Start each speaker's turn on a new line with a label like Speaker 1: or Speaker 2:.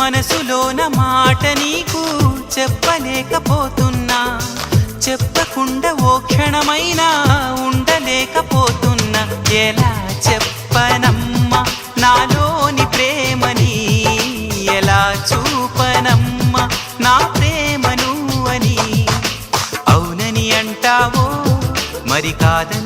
Speaker 1: మనసులోన మాట నీకు చెప్పలేకపోతున్నా, చెప్పకుండా ఓ క్షణమైనా ఉండలేకపోతున్నా. ఎలా చెప్పనమ్మా నాలోని ప్రేమని, ఎలా చూపనమ్మా నా ప్రేమను అని. అవునని అంటావో మరి కాదని